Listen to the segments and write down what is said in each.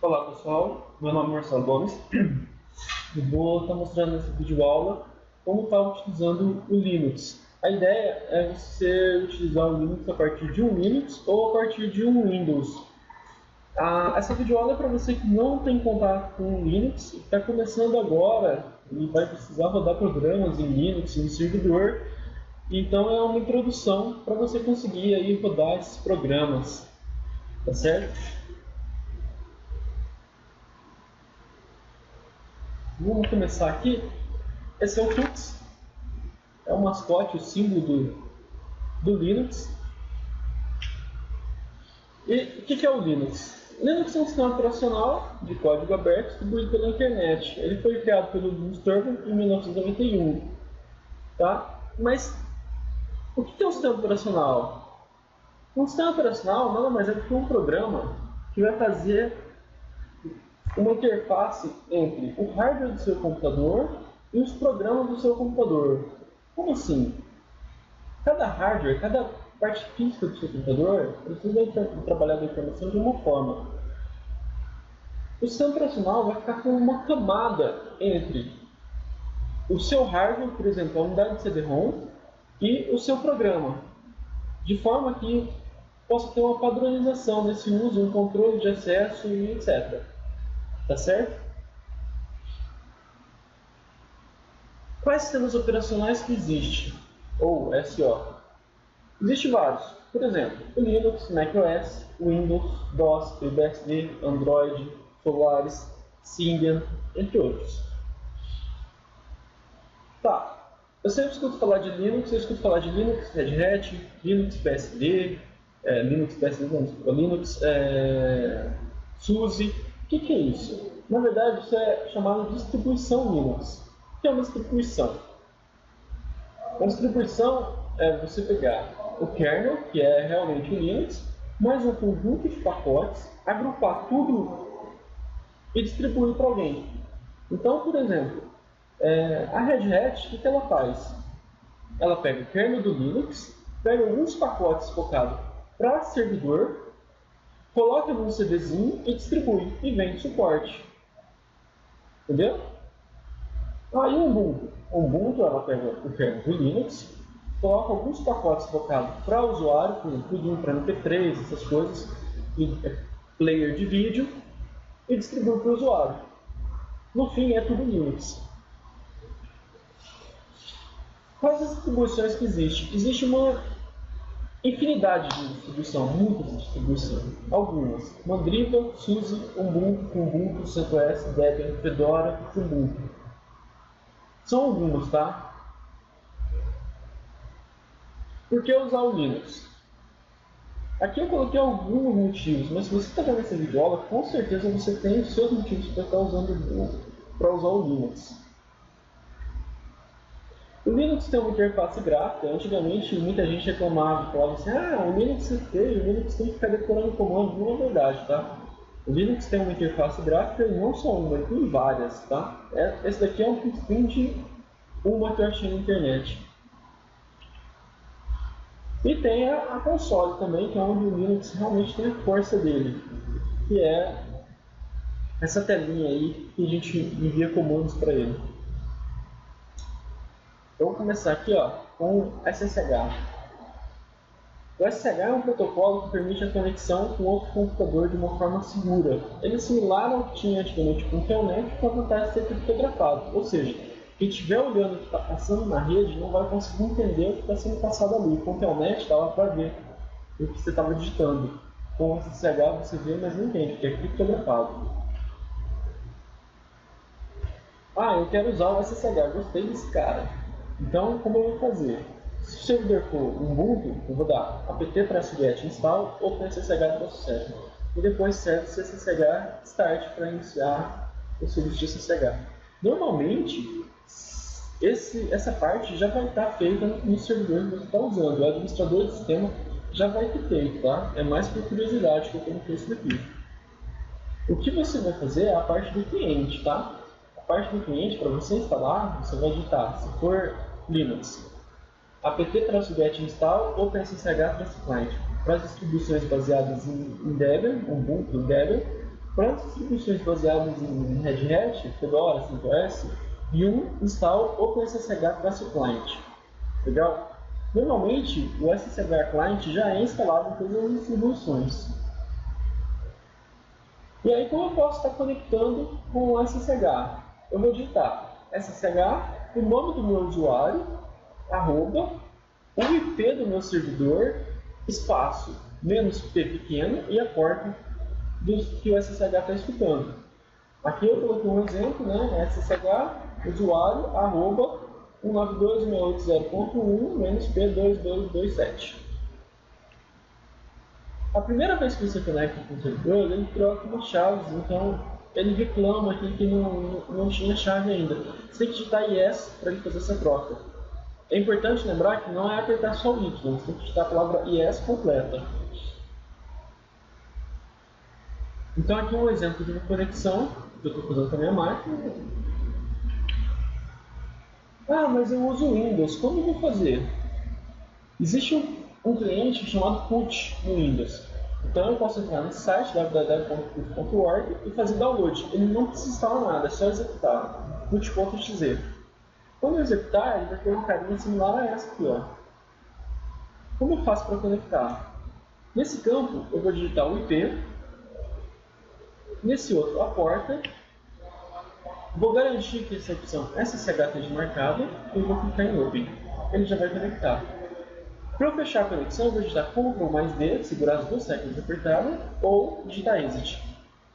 Olá pessoal, meu nome é Marcelo Gomes. Eu vou estar mostrando nessa videoaula como estar utilizando o Linux. A ideia é você utilizar o Linux a partir de um Linux ou a partir de um Windows. Essa videoaula é para você que não tem contato com o Linux, está começando agora e vai precisar rodar programas em Linux, no servidor. Então é uma introdução para você conseguir aí rodar esses programas, tá certo? Vamos começar aqui. Esse é o Tux, é o mascote, o símbolo do Linux. E o que é o Linux? Linux é um sistema operacional de código aberto distribuído pela internet. Ele foi criado pelo Linus Torvalds em 1991. Tá? Mas o que é um sistema operacional? Um sistema operacional nada mais é do que um programa que vai fazer uma interface entre o hardware do seu computador e os programas do seu computador. Como assim? Cada hardware, cada parte física do seu computador precisa trabalhar a informação de uma forma. O sistema operacional vai ficar com uma camada entre o seu hardware, por exemplo, a unidade de CD-ROM, e o seu programa, de forma que possa ter uma padronização nesse uso, um controle de acesso e etc. Tá certo? Quais sistemas operacionais que existem? Ou SO? Existem vários. Por exemplo, o Linux, macOS, Windows, DOS, FreeBSD, Android, Solaris, Symbian, entre outros. Tá. Eu sempre escuto falar de Linux, Red Hat, Linux PSD, Linux PSD não, desculpa, Linux SUSE. O que é isso? Na verdade, isso é chamado de distribuição Linux. O que é uma distribuição? Uma distribuição é você pegar o kernel, que é realmente o Linux, mais um conjunto de pacotes, agrupar tudo e distribuir para alguém. Então, por exemplo, a Red Hat, o que ela faz? Ela pega o kernel do Linux, pega alguns pacotes focados para servidor, coloca num CDzinho e distribui, e vende suporte. Entendeu? Aí o Ubuntu ela pega o kernel do Linux, coloca alguns pacotes focados para o usuário, com plugin para MP3, essas coisas, e player de vídeo, e distribui para o usuário. No fim, é tudo Linux. Quais as distribuições que existem? Existe uma infinidade de distribuição, muitas distribuições. Algumas: Mandriva, SUSE, Ubuntu, CentOS, Debian, Fedora, Ubuntu. São algumas, tá? Por que usar o Linux? Aqui eu coloquei alguns motivos, mas se você está vendo essa videoaula, com certeza você tem os seus motivos para estar usando para usar o Linux. O Linux tem uma interface gráfica. Antigamente muita gente reclamava, falava assim: o Linux é feio, o Linux tem que ficar decorando comando. Não é verdade, tá? O Linux tem uma interface gráfica e não só uma, ele tem várias, tá? Esse daqui é um print de uma que eu achei na internet. E tem a console também, que é onde o Linux realmente tem a força dele, que é essa telinha aí que a gente envia comandos para ele. Eu vou começar aqui com o SSH. O SSH é um protocolo que permite a conexão com outro computador de uma forma segura. Ele é similar ao que tinha antigamente com o Telnet, com a vantagem de ser criptografado. Ou seja, quem estiver olhando o que está passando na rede não vai conseguir entender o que está sendo passado ali. Com o Telnet dava para ver o que você estava digitando. Com o SSH você vê, mas não entende, porque é criptografado. Eu quero usar o SSH, gostei desse cara. Então, como eu vou fazer? Se o servidor for Ubuntu, eu vou dar apt-get install ou ssh-set. E depois service ssh start para iniciar o serviço de SSH. Normalmente, essa parte já vai estar feita no servidor que você está usando. O administrador do sistema já vai ter feito, tá? É mais por curiosidade que eu coloquei isso daqui. O que você vai fazer é a parte do cliente, tá? A parte do cliente, para você instalar, você vai digitar, se for Linux, apt-get install ou ssh-client. Para as distribuições baseadas em Debian, Ubuntu, Debian, Para as distribuições baseadas em Red Hat, Fedora, CentOS, Vim install OpenSSH Classic Client. Legal? Normalmente, o SSH Client já é instalado em todas as distribuições. E aí, como eu posso estar conectando com o SSH? Eu vou digitar SSH, o nome do meu usuário, arroba, o IP do meu servidor, espaço, menos P pequeno e a porta que o SSH está escutando. Aqui eu coloquei um exemplo, né? SSH, usuário, arroba, 192.168.0.1, menos P2227. A primeira vez que você conecta com o servidor, ele troca umas chaves, então ele reclama aqui que não tinha chave ainda. Você tem que digitar yes para ele fazer essa troca. É importante lembrar que não é apertar só o Y, você tem que digitar a palavra yes completa. Então aqui um exemplo de uma conexão que eu estou fazendo com a minha máquina. Ah, mas eu uso Windows, como eu vou fazer? Existe um cliente chamado Put no Windows. Então eu posso entrar nesse site www.put.org e fazer download. Ele não precisa instalar nada, é só executar. Put.exe. Quando eu executar, ele vai ter uma carinha similar a essa aqui, ó. Como eu faço para conectar? Nesse campo, eu vou digitar o IP. Nesse outro, a porta. Vou garantir que essa opção SSH esteja marcada e vou clicar em Open. Ele já vai conectar. Para eu fechar a conexão, eu vou digitar Ctrl mais D, segurar as duas teclas apertadas, ou digitar Exit.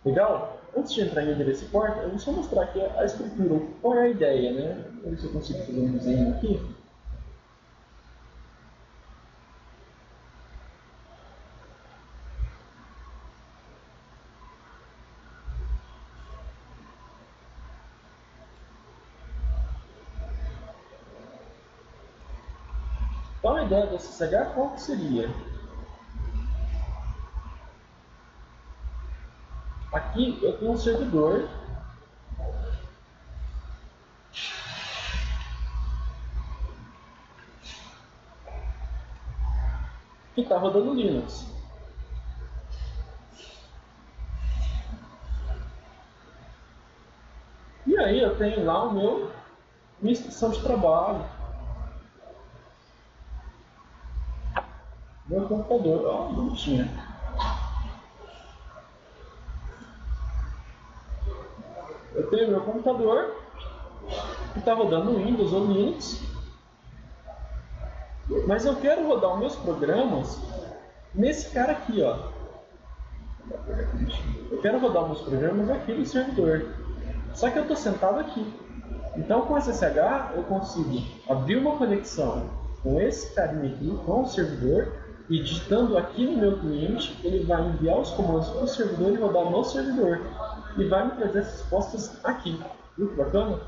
Legal? Antes de entrar em endereço e porta, eu vou só mostrar aqui a estrutura, qual é a ideia, né? Vamos ver se eu consigo fazer um desenho aqui. Então a ideia do SSH qual que seria? Aqui eu tenho um servidor que está rodando Linux. E aí eu tenho lá minha instrução de trabalho, meu computador, ó, bonitinha. Eu tenho meu computador que está rodando Windows ou Linux, mas eu quero rodar os meus programas nesse cara aqui, ó. Eu quero rodar os meus programas aqui no servidor, só que eu estou sentado aqui. Então com o SSH eu consigo abrir uma conexão com esse carinha aqui, com o servidor, e digitando aqui no meu cliente, ele vai enviar os comandos para o servidor e rodar no servidor. E vai me trazer essas respostas aqui. Viu que bacana?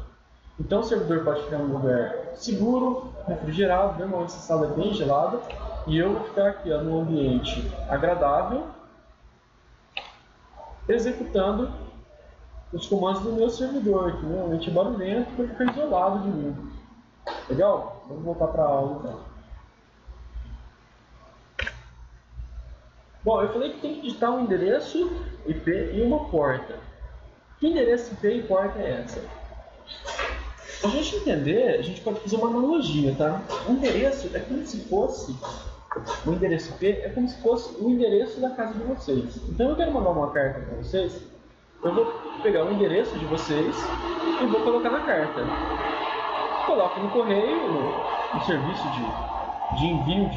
Então o servidor pode ficar num lugar seguro, refrigerado, normalmente essa sala é bem gelada, e eu vou ficar aqui ó, num ambiente agradável, executando os comandos do meu servidor, que normalmente é barulhento, porque fica isolado de mim. Legal? Vamos voltar para a aula então. Bom, eu falei que tem que digitar um endereço IP e uma porta. Que endereço IP e porta é essa? Para a gente entender, a gente pode fazer uma analogia, tá? O endereço é como se fosse, o endereço IP é como se fosse o endereço da casa de vocês. Então eu quero mandar uma carta para vocês, eu vou pegar o endereço de vocês e vou colocar na carta. Coloco no correio, no serviço de envio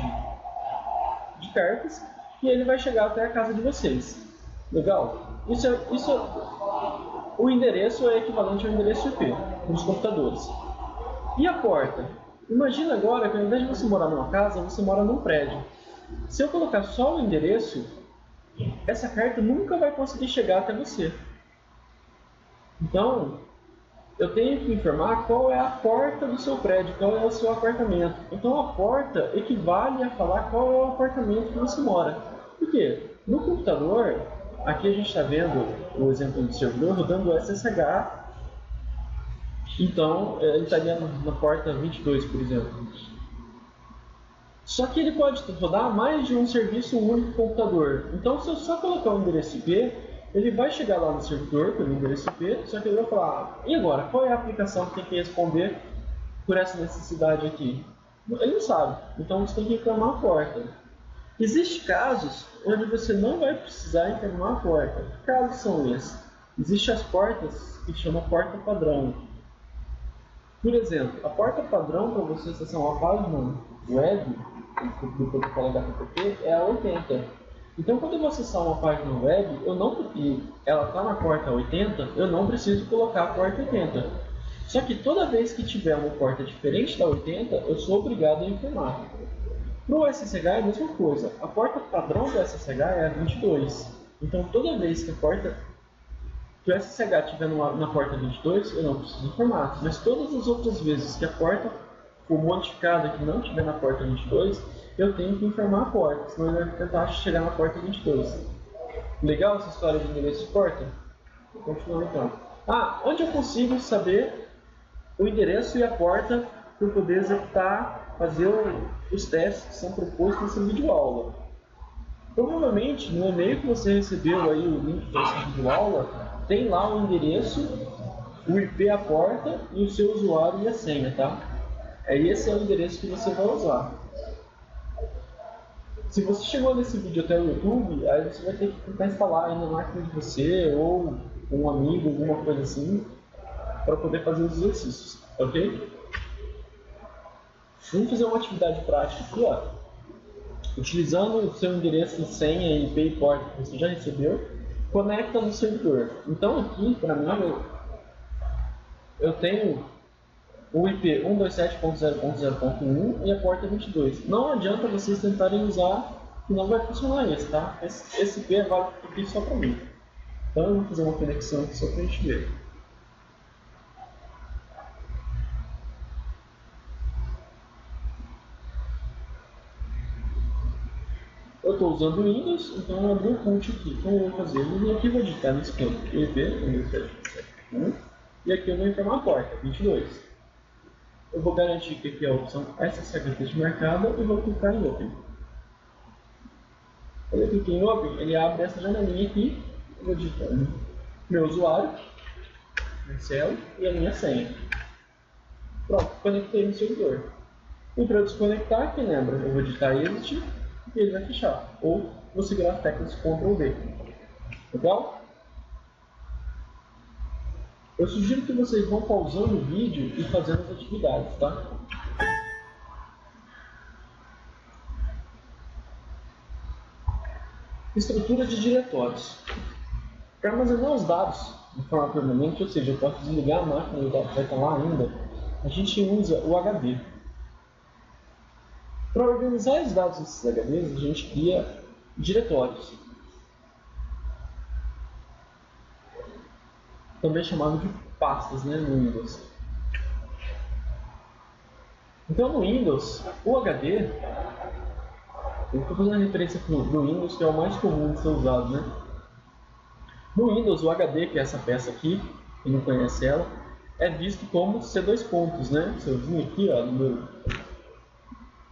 de cartas, e ele vai chegar até a casa de vocês. Legal? O endereço é equivalente ao endereço IP nos computadores. E a porta? Imagina agora que ao invés de você morar numa casa, você mora num prédio. Se eu colocar só o endereço, essa carta nunca vai conseguir chegar até você. Então, eu tenho que informar qual é a porta do seu prédio, qual é o seu apartamento. Então a porta equivale a falar qual é o apartamento que você mora. Por quê? No computador, aqui a gente está vendo o exemplo do servidor rodando o SSH. Então ele estaria na porta 22, por exemplo. Só que ele pode rodar mais de um serviço único computador. Então se eu só colocar o endereço IP, ele vai chegar lá no servidor pelo endereço IP, só que ele vai falar, e agora, qual é a aplicação que tem que responder por essa necessidade aqui? Ele não sabe, então você tem que reclamar a porta. Existem casos onde você não vai precisar reclamar a porta. Que casos são esses? Existem as portas que chamam porta padrão. Por exemplo, a porta padrão para você acessar uma página web do protocolo HTTP é a 80. Então, quando eu vou acessar uma página web, e ela está na porta 80, eu não preciso colocar a porta 80. Só que toda vez que tiver uma porta diferente da 80, eu sou obrigado a informar. Para o SSH é a mesma coisa. A porta padrão do SSH é a 22. Então, toda vez que o SSH estiver na porta 22, eu não preciso informar. Mas todas as outras vezes que a porta for modificada que não estiver na porta 22, eu tenho que informar a porta, senão ele vai tentar chegar na porta 22. Legal essa história de endereço de porta? Vou continuar então. Onde eu consigo saber o endereço e a porta para eu poder executar, fazer os testes que são propostos nessa videoaula? Provavelmente no e-mail que você recebeu aí, o link dessa videoaula, tem lá o endereço, o IP, a porta e o seu usuário e a senha, tá? Esse é o endereço que você vai usar. Se você chegou nesse vídeo até o YouTube, aí você vai ter que tentar instalar aí na máquina de você ou um amigo, alguma coisa assim, para poder fazer os exercícios, ok? Vamos fazer uma atividade prática aqui, ó. Utilizando o seu endereço, senha, IP e porta que você já recebeu, conecta no servidor. Então aqui, para mim, eu tenho o IP 127.0.0.1 e a porta 22. Não adianta vocês tentarem usar, que não vai funcionar esse, tá? Esse IP é válido aqui só para mim. Então eu vou fazer uma conexão aqui só para a gente ver. Eu estou usando o Windows, então eu abri o pult aqui. Então eu vou fazer, e aqui eu vou digitar nesse campo IP 127.0.1 e aqui eu vou informar a porta 22. Eu vou garantir que aqui é a opção SSH marcada e vou clicar em Open. Quando eu cliquei em Open, ele abre essa janelinha aqui. Eu vou digitar meu usuário, Marcelo, e a minha senha. Pronto, conectei no servidor. E para eu desconectar, quem lembra? Eu vou digitar Exit e ele vai fechar. Ou vou segurar as teclas Ctrl V. Legal? Eu sugiro que vocês vão pausando o vídeo e fazendo as atividades, tá? Estrutura de diretórios. Para armazenar os dados de forma permanente, ou seja, eu posso desligar a máquina e o dado vai estar lá ainda, a gente usa o HD. Para organizar os dados desses HDs, a gente cria diretórios. Também chamado de pastas, né, no Windows. Então no Windows, o HD, eu estou fazendo referência para o Windows, que é o mais comum de ser usado, né? No Windows, o HD, que é essa peça aqui, quem não conhece ela, é visto como C2 pontos, né? Se eu vim aqui, ó, no meu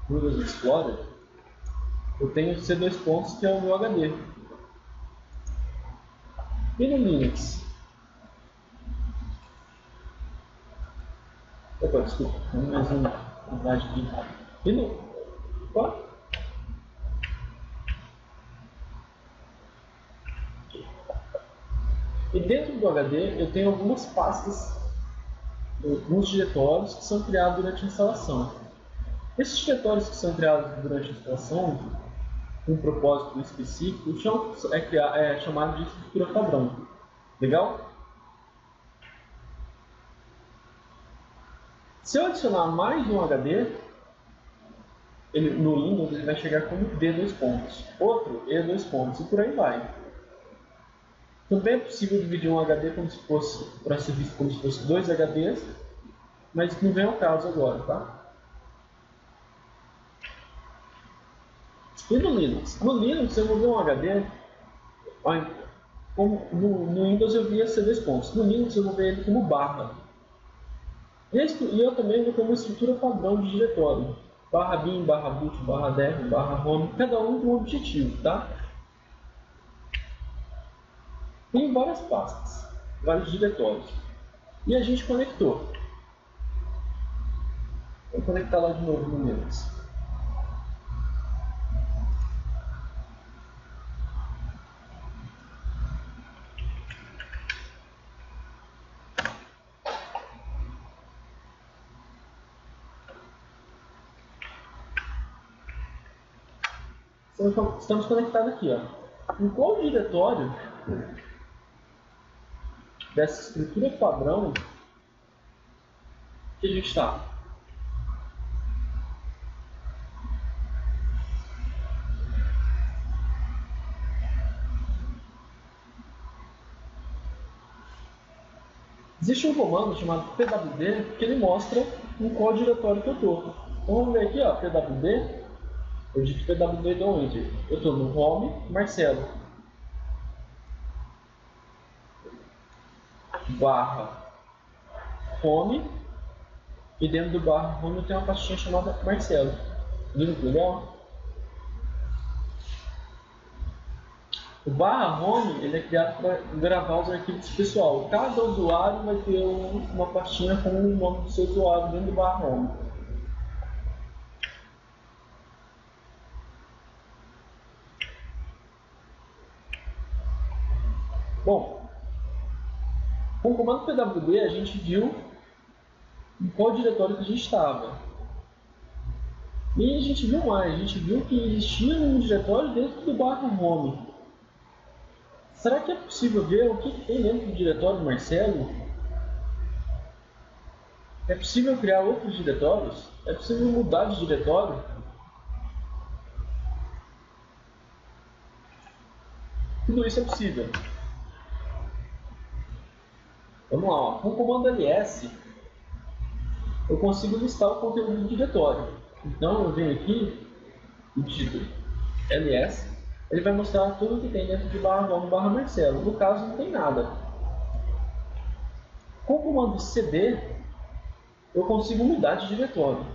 Windows Explorer, eu tenho C2 pontos, que é o meu HD. E no Linux? Opa, desculpa, vamos mais uma unidade aqui. E no... Opa. E dentro do HD eu tenho algumas pastas, alguns diretórios que são criados durante a instalação. Esses diretórios que são criados durante a instalação, com um propósito específico, é chamado de estrutura padrão. Legal? Se eu adicionar mais um HD, no Windows ele vai chegar como D2 pontos, outro E2 pontos e por aí vai. Também é possível dividir um HD como se fosse, para ser visto como se fosse dois HDs, mas não vem ao caso agora, tá? E no Linux? No Linux eu vou ver um HD, no Windows eu via C2 pontos, no Linux eu vou ver ele como barra. E eu também vou ter uma estrutura padrão de diretório, barra bin, barra boot, barra dev, barra home, cada um com um objetivo, tá? tem várias pastas, vários diretórios. E a gente conectou. Vou conectar lá de novo no Linux. Estamos conectados aqui, ó. Em qual diretório dessa estrutura padrão que a gente está? Existe um comando chamado pwd que ele mostra em qual diretório que eu estou. Então vamos ver aqui, ó, pwd. Eu digito pwd e dou enter. Eu estou no home Marcelo barra home, e dentro do barra home eu tenho uma pastinha chamada Marcelo. Viu que legal? O barra home ele é criado para gravar os arquivos pessoal. Cada usuário vai ter uma pastinha com o nome do seu usuário dentro do barra home. Bom, com o comando pwd a gente viu em qual diretório que a gente estava. E a gente viu mais, a gente viu que existia um diretório dentro do barra home. Será que é possível ver o que tem dentro do diretório do Marcelo? É possível criar outros diretórios? É possível mudar de diretório? Tudo isso é possível. Vamos lá, ó. Com o comando ls, eu consigo listar o conteúdo do diretório. Então eu venho aqui e digito ls, ele vai mostrar tudo o que tem dentro de barra home barra Marcelo. No caso, não tem nada. Com o comando cd, eu consigo mudar de diretório.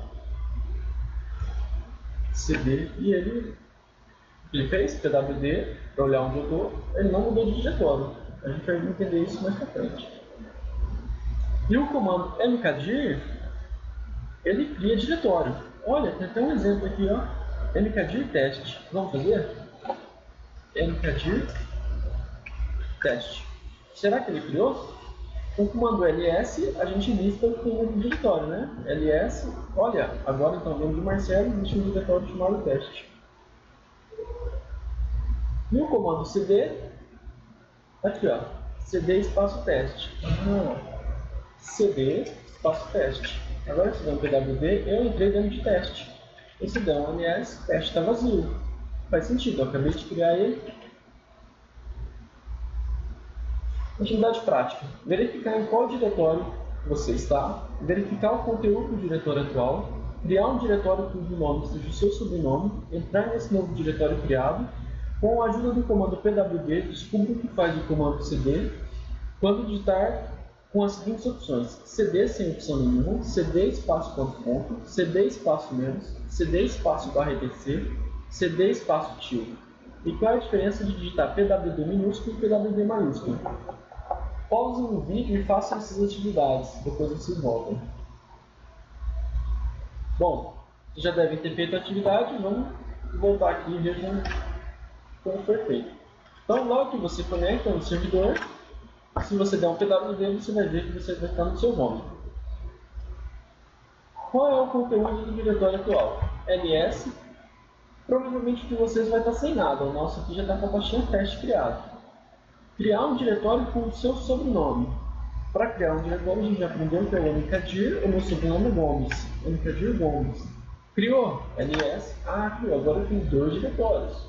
cd, e ele fez pwd para olhar onde eu estou, ele não mudou de diretório. A gente vai entender isso mais para frente. E o comando mkdir, ele cria diretório. Olha, tem até um exemplo aqui, ó. mkdir teste. Vamos fazer? mkdir teste. Será que ele criou? Com o comando ls, a gente lista o que tem no diretório, né? ls, olha, agora então dentro do Marcelo existe um diretório chamado teste. E o comando cd, aqui ó, cd espaço teste. cd espaço teste. Agora se der um pwd, eu entrei dentro de teste. E se der um ls, teste está vazio. Faz sentido, eu acabei de criar ele. Atividade prática. Verificar em qual diretório você está, verificar o conteúdo do diretório atual, criar um diretório cujo nome seja o seu sobrenome, entrar nesse novo diretório criado, com a ajuda do comando pwd, descubra o que faz o comando cd, quando digitar com as seguintes opções: cd sem opção nenhuma, cd espaço ponto, cd espaço menos, cd espaço barra etc, cd espaço tio. E qual é a diferença de digitar pwd minúsculo e pwd maiúsculo? Pausem o vídeo e façam essas atividades, depois vocês voltam. Bom, vocês já devem ter feito a atividade, vamos voltar aqui e ver como foi feito. Então, logo que você conecta no servidor, se você der um pwd, você vai ver que você vai estar no seu home. Qual é o conteúdo do diretório atual? ls. Provavelmente de vocês vai estar sem nada, o nosso aqui já está com a pastinha teste criado. Criar um diretório com o seu sobrenome. Para criar um diretório, a gente já aprendeu que é o mkdir, o meu sobrenome é Gomes. mkdir Gomes. Criou? ls. Criou. Agora eu tenho 2 diretórios.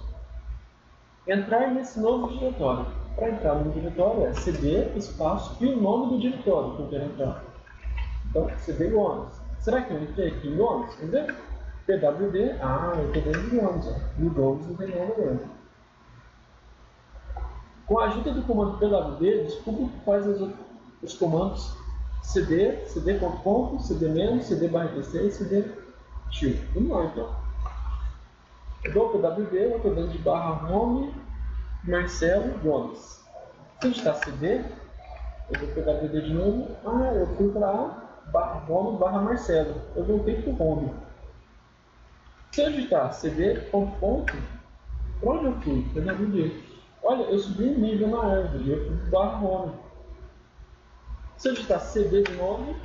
Entrar nesse novo diretório. Para entrar no diretório é cd, espaço e o nome do diretório que eu quero entrar. Então, cd Gomes. Será que eu entrei aqui em Gomes? Entendeu? pwd, eu estou dentro de Gomes. E o Gomes não tem nada dentro. Com a ajuda do comando pwd, descubra o que faz os comandos cd, cd.ponto, cd menos, cd barra etc e cd tio. Vamos lá então. Eu dou pwd, eu estou dentro de barra home Marcelo Gomes. Se eu digitar CD, eu vou pegar o CD de novo. Ah, eu fui para home barra Marcelo. Eu voltei para o home. Se eu digitar CD, ponto, para onde eu fui? Eu naveguei. Olha, eu subi um nível na árvore. Eu fui para barra home. Se eu digitar CD de novo,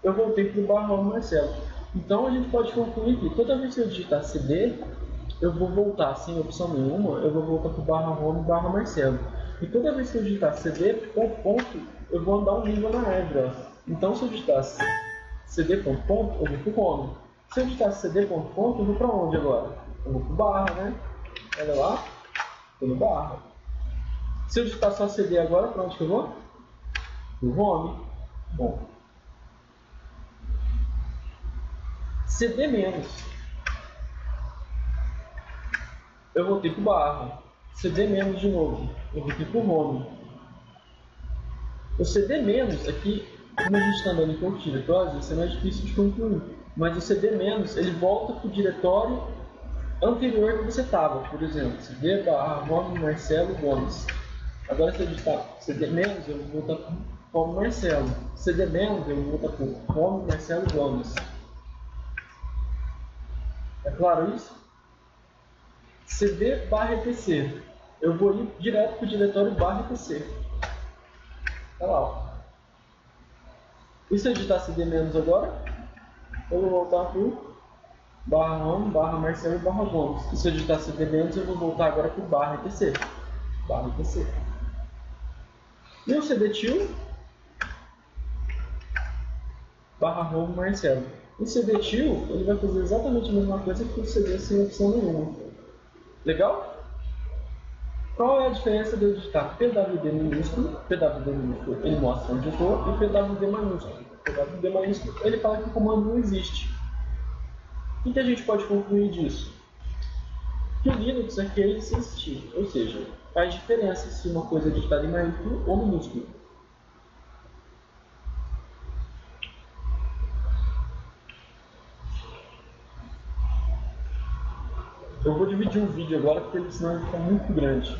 eu voltei para o barra home Marcelo. Então a gente pode concluir que toda vez que eu digitar CD, eu vou voltar sem opção nenhuma, eu vou voltar para o barra home barra Marcelo. E toda vez que eu digitar CD, ponto, eu vou andar um nível na árvore. Então se eu digitar CD ponto, eu vou para o home. Se eu digitar CD ponto, eu vou para onde agora? Eu vou para o barra, né? Olha lá, estou no barra. Se eu digitar só CD agora, para onde que eu vou? Para o home. Bom. CD menos. Eu voltei para o barra. CD menos de novo. Eu voltei para o home. O CD menos aqui, como a gente está andando em poucos diretórios, isso é mais difícil de concluir. Mas o CD menos, ele volta para o diretório anterior que você estava. Por exemplo, CD barra home Marcelo Gomes. Agora se eu digitar CD menos, eu vou voltar para o home Marcelo. CD menos, eu vou voltar para o home Marcelo Gomes. É claro isso? CD barra etc. Eu vou ir direto para o diretório barra etc. Olha lá. Ó. E se eu digitar CD menos agora, eu vou voltar para o barra home, barra Marcelo e barra Gomes. E se eu digitar CD menos, eu vou voltar agora para o barra etc. Barra etc. E o CD tio, barra home Marcelo. O CD tio, ele vai fazer exatamente a mesma coisa que o CD sem opção nenhuma. Legal? Qual é a diferença de eu digitar PWD minúsculo? PWD minúsculo ele mostra onde eu estou, e PWD maiúsculo. PWD maiúsculo ele fala que o comando não existe. O que a gente pode concluir disso? Que o Linux aqui é existir, ou seja, faz diferença se uma coisa é digitada em maiúsculo ou minúsculo. Eu vou dividir um vídeo agora porque senão ele fica muito grande.